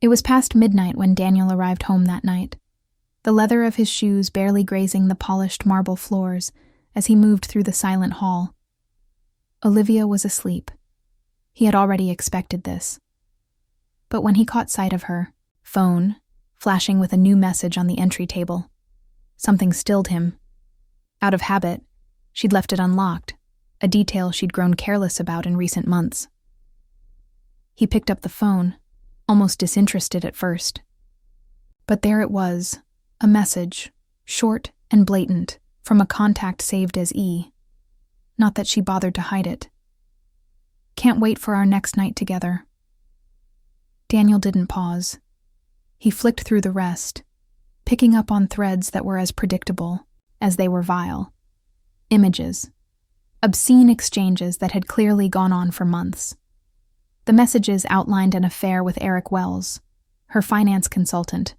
It was past midnight when Daniel arrived home that night, the leather of his shoes barely grazing the polished marble floors as he moved through the silent hall. Olivia was asleep. He had already expected this. But when he caught sight of her, phone, flashing with a new message on the entry table, something stilled him. Out of habit, she'd left it unlocked, a detail she'd grown careless about in recent months. He picked up the phone, almost disinterested at first. But there it was, a message, short and blatant, from a contact saved as E. Not that she bothered to hide it. Can't wait for our next night together. Daniel didn't pause. He flicked through the rest, picking up on threads that were as predictable as they were vile. Images. Obscene exchanges that had clearly gone on for months. The messages outlined an affair with Eric Wells, her finance consultant,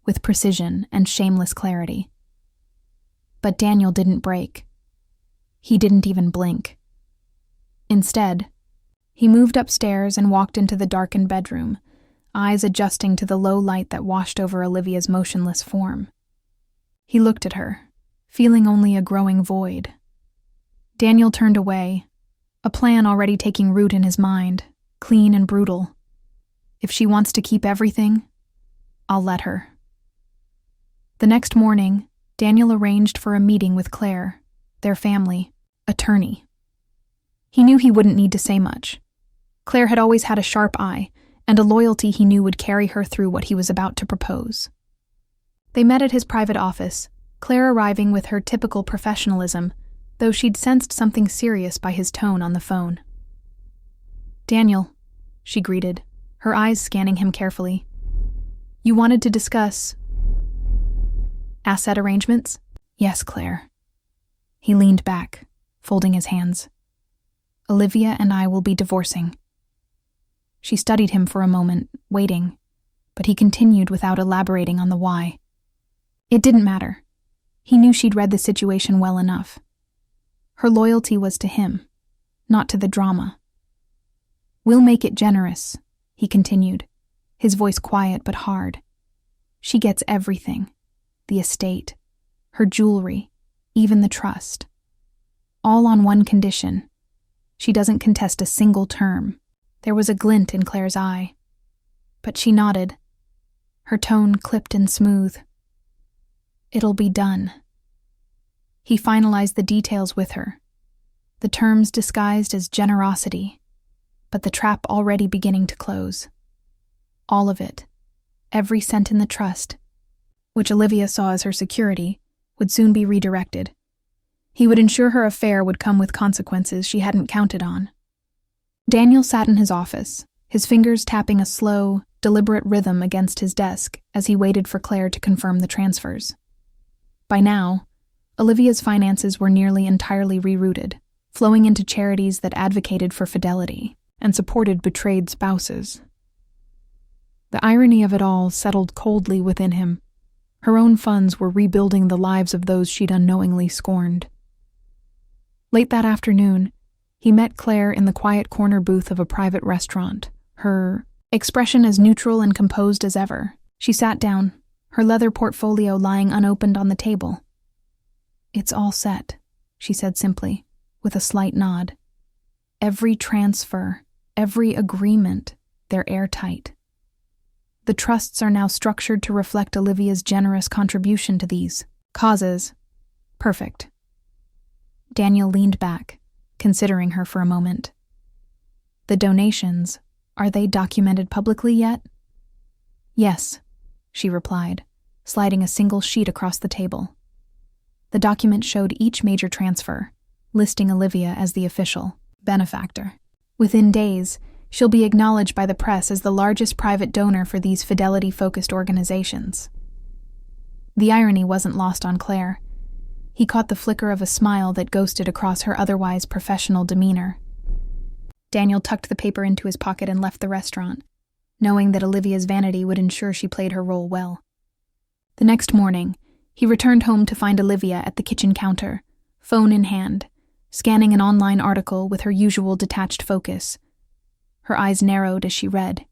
with precision and shameless clarity. But Daniel didn't break. He didn't even blink. Instead, he moved upstairs and walked into the darkened bedroom, eyes adjusting to the low light that washed over Olivia's motionless form. He looked at her, feeling only a growing void. Daniel turned away, a plan already taking root in his mind, clean and brutal. If she wants to keep everything, I'll let her. The next morning, Daniel arranged for a meeting with Claire, their family, attorney. He knew he wouldn't need to say much. Claire had always had a sharp eye, and a loyalty he knew would carry her through what he was about to propose. They met at his private office, Claire arriving with her typical professionalism, though she'd sensed something serious by his tone on the phone. "Daniel," she greeted, her eyes scanning him carefully. "You wanted to discuss asset arrangements?" "Yes, Claire." He leaned back, folding his hands. "Olivia and I will be divorcing." She studied him for a moment, waiting, but he continued without elaborating on the why. It didn't matter. He knew she'd read the situation well enough. Her loyalty was to him, not to the drama. "We'll make it generous," he continued, his voice quiet but hard. "She gets everything. The estate, her jewelry, even the trust. All on one condition. She doesn't contest a single term." There was a glint in Claire's eye, but she nodded, her tone clipped and smooth. "It'll be done." He finalized the details with her, the terms disguised as generosity, but the trap already beginning to close. All of it, every cent in the trust, which Olivia saw as her security, would soon be redirected. He would ensure her affair would come with consequences she hadn't counted on. Daniel sat in his office, his fingers tapping a slow, deliberate rhythm against his desk as he waited for Claire to confirm the transfers. By now, Olivia's finances were nearly entirely rerouted, flowing into charities that advocated for fidelity and supported betrayed spouses. The irony of it all settled coldly within him. Her own funds were rebuilding the lives of those she'd unknowingly scorned. Late that afternoon, he met Claire in the quiet corner booth of a private restaurant, her expression as neutral and composed as ever. She sat down, her leather portfolio lying unopened on the table. "It's all set," she said simply, with a slight nod. "Every transfer, every agreement, they're airtight. The trusts are now structured to reflect Olivia's generous contribution to these causes. Perfect." Daniel leaned back, considering her for a moment. "The donations, are they documented publicly yet?" "Yes," she replied, sliding a single sheet across the table. The document showed each major transfer, listing Olivia as the official benefactor. Within days, she'll be acknowledged by the press as the largest private donor for these fidelity-focused organizations. The irony wasn't lost on Claire. He caught the flicker of a smile that ghosted across her otherwise professional demeanor. Daniel tucked the paper into his pocket and left the restaurant, knowing that Olivia's vanity would ensure she played her role well. The next morning, he returned home to find Olivia at the kitchen counter, phone in hand, scanning an online article with her usual detached focus. Her eyes narrowed as she read.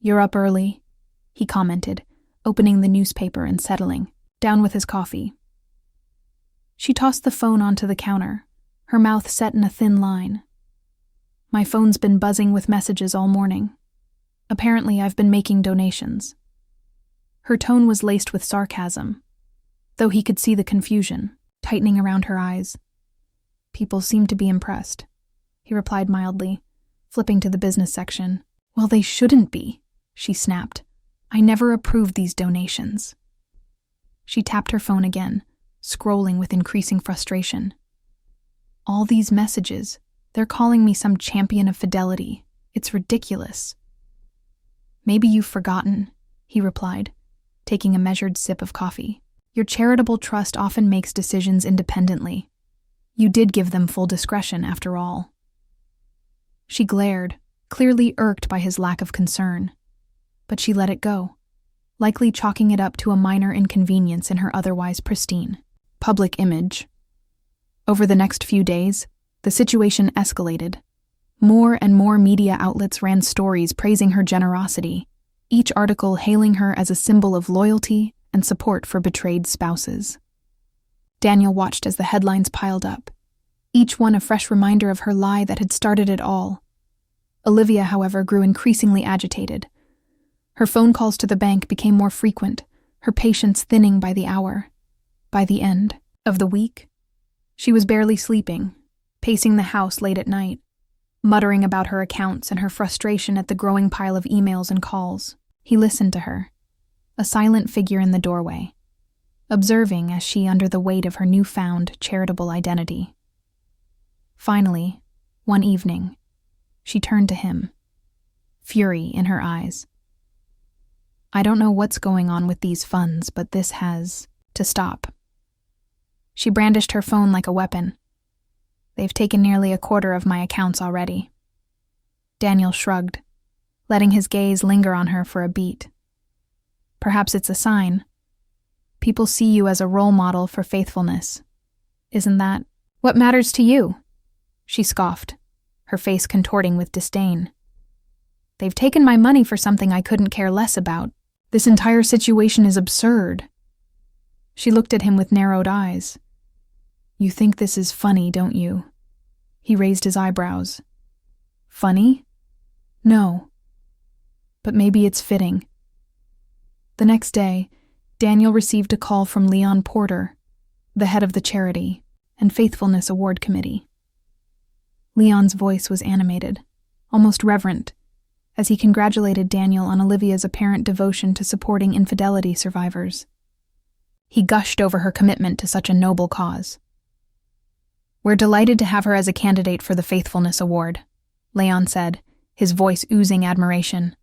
"You're up early," he commented, opening the newspaper and settling down with his coffee. She tossed the phone onto the counter, her mouth set in a thin line. "My phone's been buzzing with messages all morning. Apparently, I've been making donations." Her tone was laced with sarcasm, though he could see the confusion tightening around her eyes. "People seem to be impressed," he replied mildly, flipping to the business section. "Well, they shouldn't be," she snapped. "I never approved these donations." She tapped her phone again, scrolling with increasing frustration. "All these messages, they're calling me some champion of fidelity. It's ridiculous." "Maybe you've forgotten," he replied, taking a measured sip of coffee. "Your charitable trust often makes decisions independently. You did give them full discretion, after all." She glared, clearly irked by his lack of concern. But she let it go, likely chalking it up to a minor inconvenience in her otherwise pristine public image. Over the next few days, the situation escalated. More and more media outlets ran stories praising her generosity, each article hailing her as a symbol of loyalty and support for betrayed spouses. Daniel watched as the headlines piled up, each one a fresh reminder of her lie that had started it all. Olivia, however, grew increasingly agitated. Her phone calls to the bank became more frequent, her patience thinning by the hour. By the end of the week, she was barely sleeping, pacing the house late at night, muttering about her accounts and her frustration at the growing pile of emails and calls. He listened to her, a silent figure in the doorway, observing as she under the weight of her newfound charitable identity. Finally, one evening, she turned to him, fury in her eyes. "I don't know what's going on with these funds, but this has to stop." She brandished her phone like a weapon. "They've taken nearly a quarter of my accounts already." Daniel shrugged, letting his gaze linger on her for a beat. "Perhaps it's a sign. People see you as a role model for faithfulness. Isn't that what matters to you?" She scoffed, her face contorting with disdain. "They've taken my money for something I couldn't care less about. This entire situation is absurd." She looked at him with narrowed eyes. "You think this is funny, don't you?" He raised his eyebrows. "Funny? No. But maybe it's fitting." The next day, Daniel received a call from Leon Porter, the head of the Charity and Faithfulness Award Committee. Leon's voice was animated, almost reverent, as he congratulated Daniel on Olivia's apparent devotion to supporting infidelity survivors. He gushed over her commitment to such a noble cause. "We're delighted to have her as a candidate for the Faithfulness Award," Leon said, his voice oozing admiration.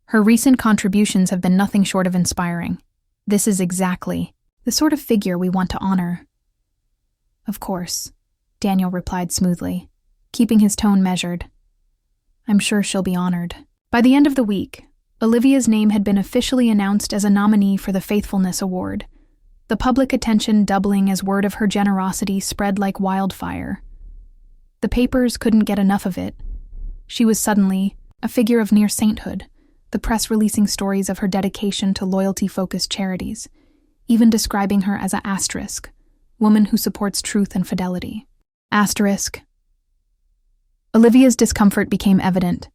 "Her recent contributions have been nothing short of inspiring. This is exactly the sort of figure we want to honor." "Of course," Daniel replied smoothly, keeping his tone measured. "I'm sure she'll be honored." By the end of the week, Olivia's name had been officially announced as a nominee for the Faithfulness Award, the public attention doubling as word of her generosity spread like wildfire. The papers couldn't get enough of it. She was suddenly a figure of near sainthood, the press releasing stories of her dedication to loyalty-focused charities, even describing her as a woman who supports truth and fidelity. Olivia's discomfort became evident.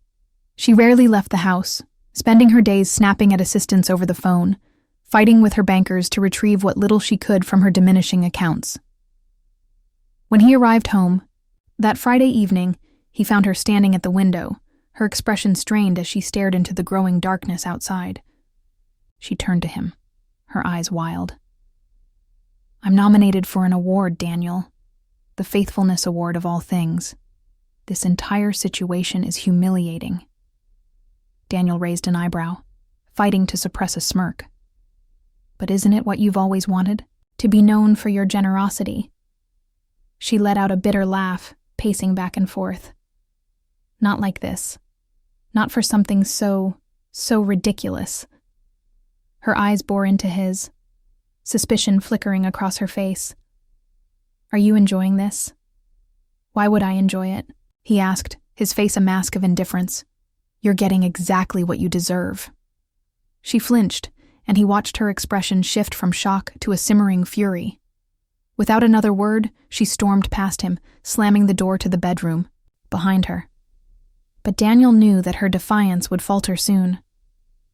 She rarely left the house, spending her days snapping at assistants over the phone, fighting with her bankers to retrieve what little she could from her diminishing accounts. When he arrived home, that Friday evening, he found her standing at the window, her expression strained as she stared into the growing darkness outside. She turned to him, her eyes wild. "I'm nominated for an award, Daniel. The Faithfulness Award of all things. This entire situation is humiliating." Daniel raised an eyebrow, fighting to suppress a smirk. "But isn't it what you've always wanted? To be known for your generosity?" She let out a bitter laugh, pacing back and forth. "Not like this. Not for something so ridiculous." Her eyes bore into his, suspicion flickering across her face. "Are you enjoying this?" "Why would I enjoy it?" he asked, his face a mask of indifference. You're getting exactly what you deserve." She flinched, and he watched her expression shift from shock to a simmering fury. Without another word, she stormed past him, slamming the door to the bedroom behind her. But Daniel knew that her defiance would falter soon.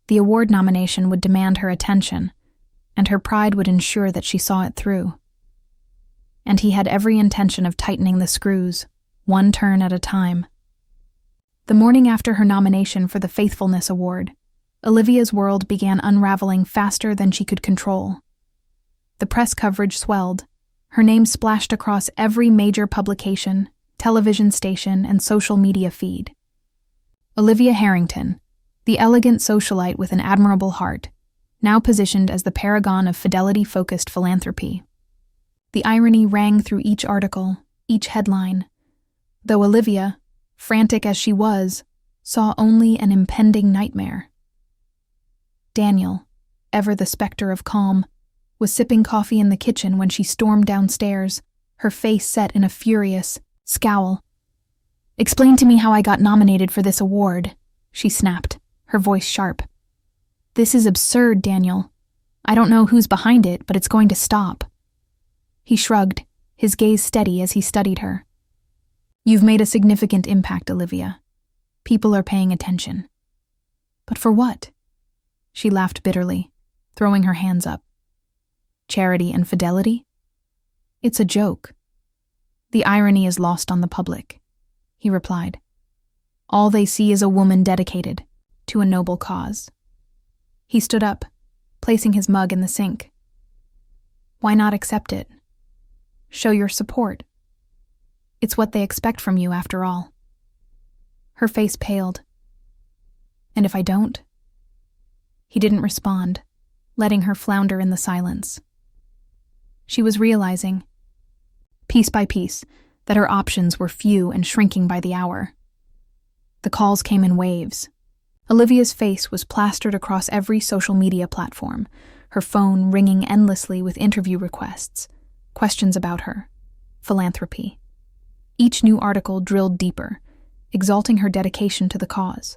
The award nomination would demand her attention, and her pride would ensure that she saw it through. And he had every intention of tightening the screws, one turn at a time. The morning after her nomination for the Faithfulness Award, Olivia's world began unraveling faster than she could control. The press coverage swelled. Her name splashed across every major publication, television station, and social media feed. Olivia Harrington, the elegant socialite with an admirable heart, now positioned as the paragon of fidelity-focused philanthropy. The irony rang through each article, each headline, though Olivia, frantic as she was, saw only an impending nightmare. Daniel, ever the specter of calm, was sipping coffee in the kitchen when she stormed downstairs, her face set in a furious scowl. "Explain to me how I got nominated for this award," she snapped, her voice sharp. "This is absurd, Daniel. I don't know who's behind it, but it's going to stop." He shrugged, his gaze steady as he studied her. "You've made a significant impact, Olivia. People are paying attention." "But for what?" She laughed bitterly, throwing her hands up. "Charity and fidelity? It's a joke. The irony is lost on the public," he replied. "All they see is a woman dedicated to a noble cause." He stood up, placing his mug in the sink. "Why not accept it? Show your support. It's what they expect from you, after all." Her face paled. "And if I don't?" He didn't respond, letting her flounder in the silence. She was realizing, piece by piece, that her options were few and shrinking by the hour. The calls came in waves. Olivia's face was plastered across every social media platform, her phone ringing endlessly with interview requests, questions about her, philanthropy. Each new article drilled deeper, exalting her dedication to the cause.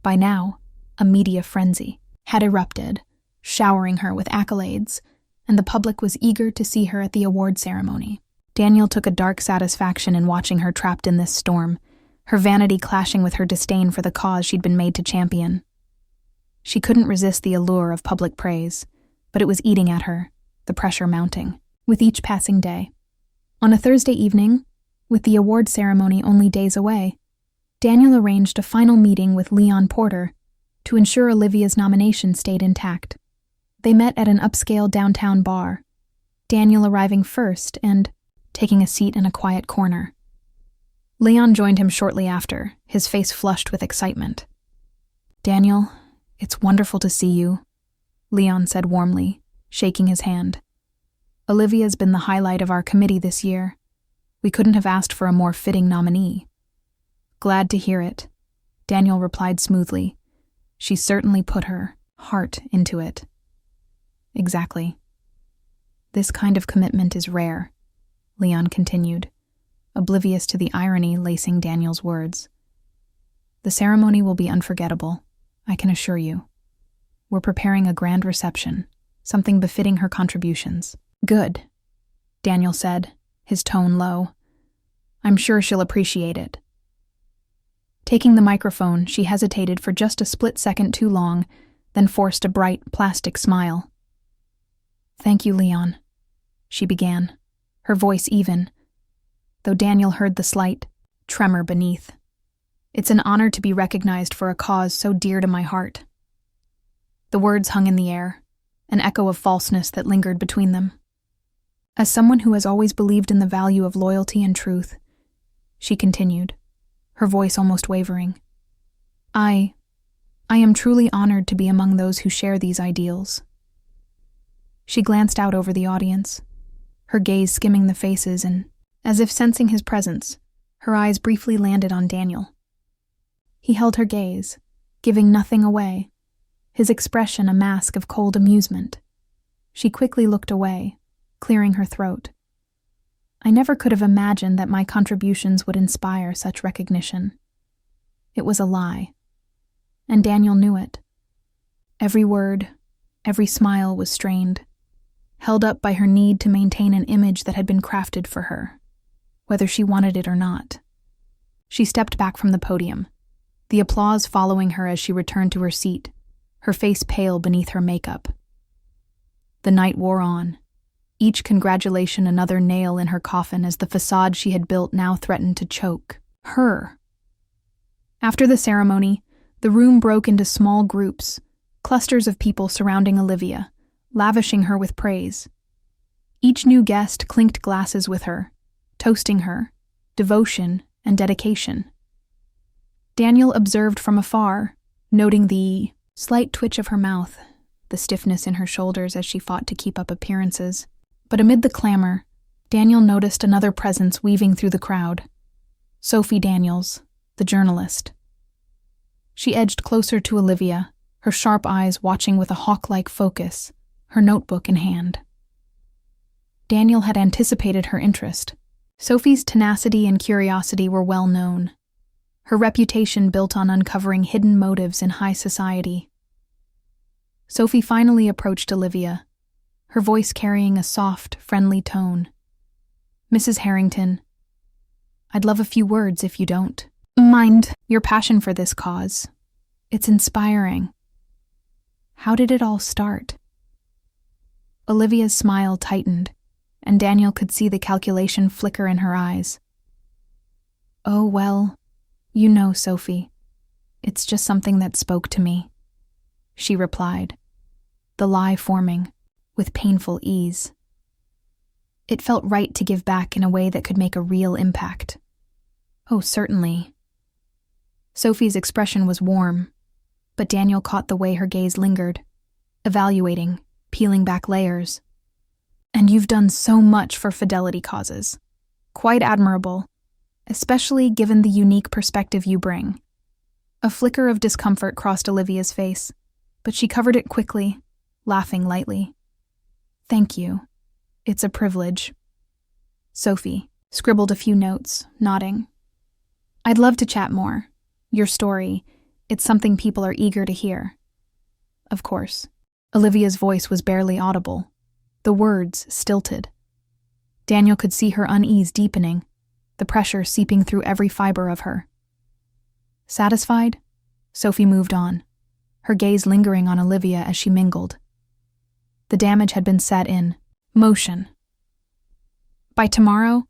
By now, a media frenzy had erupted, showering her with accolades, and the public was eager to see her at the award ceremony. Daniel took a dark satisfaction in watching her trapped in this storm, her vanity clashing with her disdain for the cause she'd been made to champion. She couldn't resist the allure of public praise, but it was eating at her, the pressure mounting, with each passing day. On a Thursday evening, with the award ceremony only days away, Daniel arranged a final meeting with Leon Porter to ensure Olivia's nomination stayed intact. They met at an upscale downtown bar, Daniel arriving first and taking a seat in a quiet corner. Leon joined him shortly after, his face flushed with excitement. "Daniel, it's wonderful to see you," Leon said warmly, shaking his hand. "Olivia's been the highlight of our committee this year. We couldn't have asked for a more fitting nominee." "Glad to hear it," Daniel replied smoothly. "She certainly put her heart into it." "Exactly. This kind of commitment is rare," Leon continued, oblivious to the irony lacing Daniel's words. "The ceremony will be unforgettable, I can assure you. We're preparing a grand reception, something befitting her contributions." "Good," Daniel said, his tone low. "I'm sure she'll appreciate it." Taking the microphone, she hesitated for just a split second too long, then forced a bright, plastic smile. "Thank you, Leon," she began, her voice even, though Daniel heard the slight tremor beneath. "It's an honor to be recognized for a cause so dear to my heart." The words hung in the air, an echo of falseness that lingered between them. "As someone who has always believed in the value of loyalty and truth," she continued, her voice almost wavering, I am truly honored to be among those who share these ideals." She glanced out over the audience, her gaze skimming the faces, and, as if sensing his presence, her eyes briefly landed on Daniel. He held her gaze, giving nothing away, his expression a mask of cold amusement. She quickly looked away, clearing her throat. "I never could have imagined that my contributions would inspire such recognition." It was a lie, and Daniel knew it. Every word, every smile was strained, held up by her need to maintain an image that had been crafted for her, whether she wanted it or not. She stepped back from the podium, the applause following her as she returned to her seat, her face pale beneath her makeup. The night wore on, each congratulation another nail in her coffin as the facade she had built now threatened to choke her. After the ceremony, the room broke into small groups, clusters of people surrounding Olivia, lavishing her with praise. Each new guest clinked glasses with her, toasting her, devotion and dedication. Daniel observed from afar, noting the slight twitch of her mouth, the stiffness in her shoulders as she fought to keep up appearances. But amid the clamor, Daniel noticed another presence weaving through the crowd. Sophie Daniels, the journalist. She edged closer to Olivia, her sharp eyes watching with a hawk-like focus, her notebook in hand. Daniel had anticipated her interest. Sophie's tenacity and curiosity were well known, her reputation built on uncovering hidden motives in high society. Sophie finally approached Olivia, her voice carrying a soft, friendly tone. "Mrs. Harrington, I'd love a few words if you don't mind. Your passion for this cause. It's inspiring. How did it all start?" Olivia's smile tightened, and Daniel could see the calculation flicker in her eyes. "Oh, well, you know, Sophie, it's just something that spoke to me," she replied, the lie forming with painful ease. It felt right to give back in a way that could make a real impact. "Oh, certainly." Sophie's expression was warm, but Daniel caught the way her gaze lingered, evaluating, peeling back layers. "And you've done so much for Fidelity causes. Quite admirable, especially given the unique perspective you bring." A flicker of discomfort crossed Olivia's face, but she covered it quickly, laughing lightly. "Thank you. It's a privilege." Sophie scribbled a few notes, nodding. "I'd love to chat more. Your story, it's something people are eager to hear." Of course. Olivia's voice was barely audible, the words stilted. Daniel could see her unease deepening, the pressure seeping through every fiber of her. Satisfied, Sophie moved on, her gaze lingering on Olivia as she mingled. The damage had been set in motion. By tomorrow,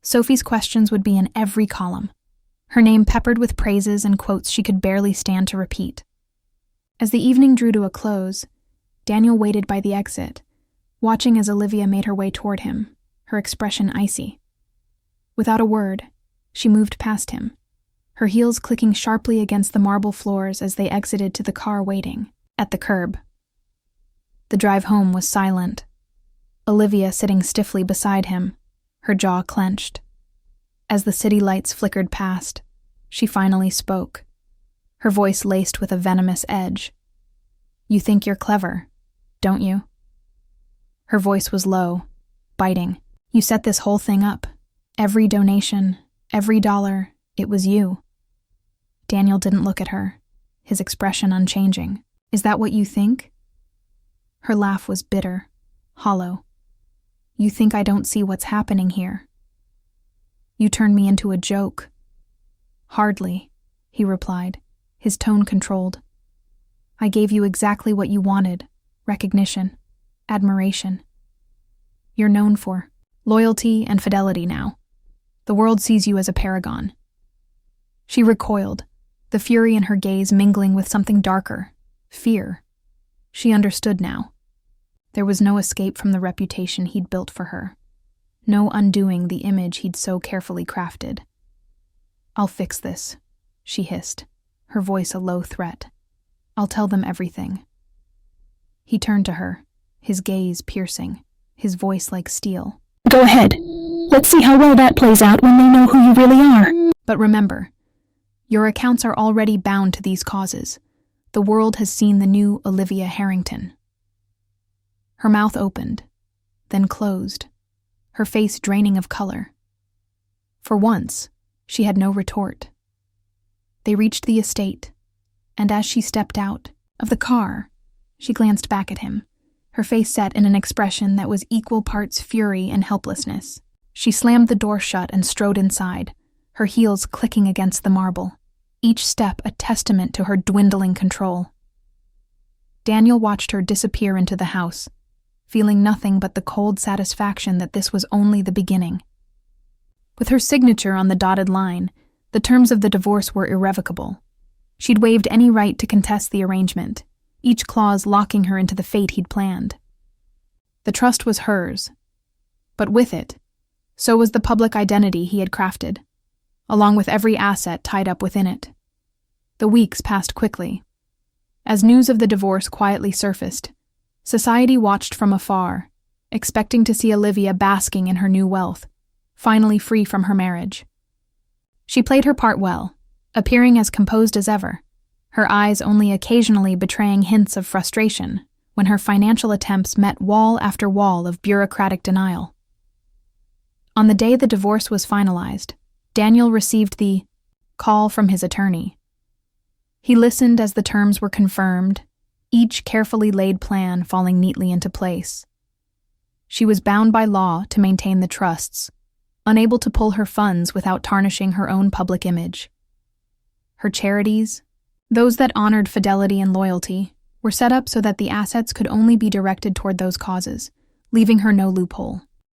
Sophie's questions would be in every column, her name peppered with praises and quotes she could barely stand to repeat. As the evening drew to a close, Daniel waited by the exit, watching as Olivia made her way toward him, her expression icy. Without a word, she moved past him, her heels clicking sharply against the marble floors as they exited to the car waiting at the curb. The drive home was silent, Olivia sitting stiffly beside him, her jaw clenched. As the city lights flickered past, she finally spoke, her voice laced with a venomous edge. "You think you're clever, don't you?" Her voice was low, biting. "You set this whole thing up. Every donation, every dollar, it was you." Daniel didn't look at her, his expression unchanging. "Is that what you think?" Her laugh was bitter, hollow. "You think I don't see what's happening here? You turned me into a joke." "Hardly," he replied, his tone controlled. "I gave you exactly what you wanted, recognition, admiration. You're known for loyalty and fidelity now. The world sees you as a paragon." She recoiled, the fury in her gaze mingling with something darker, fear. She understood now. There was no escape from the reputation he'd built for her, no undoing the image he'd so carefully crafted. "I'll fix this," she hissed, her voice a low threat. "I'll tell them everything." He turned to her, his gaze piercing, his voice like steel. "Go ahead. Let's see how well that plays out when they know who you really are." "But remember, your accounts are already bound to these causes. The world has seen the new Olivia Harrington." Her mouth opened, then closed, her face draining of color. For once, she had no retort. They reached the estate, And as she stepped out of the car, she glanced back at him, her face set in an expression that was equal parts fury and helplessness. She slammed the door shut and strode inside, her heels clicking against the marble, each step a testament to her dwindling control. Daniel watched her disappear into the house, feeling nothing but the cold satisfaction that this was only the beginning. With her signature on the dotted line, the terms of the divorce were irrevocable. She'd waived any right to contest the arrangement, each clause locking her into the fate he'd planned. The trust was hers, but with it, so was the public identity he had crafted, along with every asset tied up within it. The weeks passed quickly. As news of the divorce quietly surfaced, society watched from afar, expecting to see Olivia basking in her new wealth, finally free from her marriage. She played her part well, appearing as composed as ever, her eyes only occasionally betraying hints of frustration when her financial attempts met wall after wall of bureaucratic denial. On the day the divorce was finalized, Daniel received the call from his attorney. He listened as the terms were confirmed, each carefully laid plan falling neatly into place. She was bound by law to maintain the trusts, unable to pull her funds without tarnishing her own public image. Her charities, those that honored fidelity and loyalty, were set up so that the assets could only be directed toward those causes, leaving her no loophole.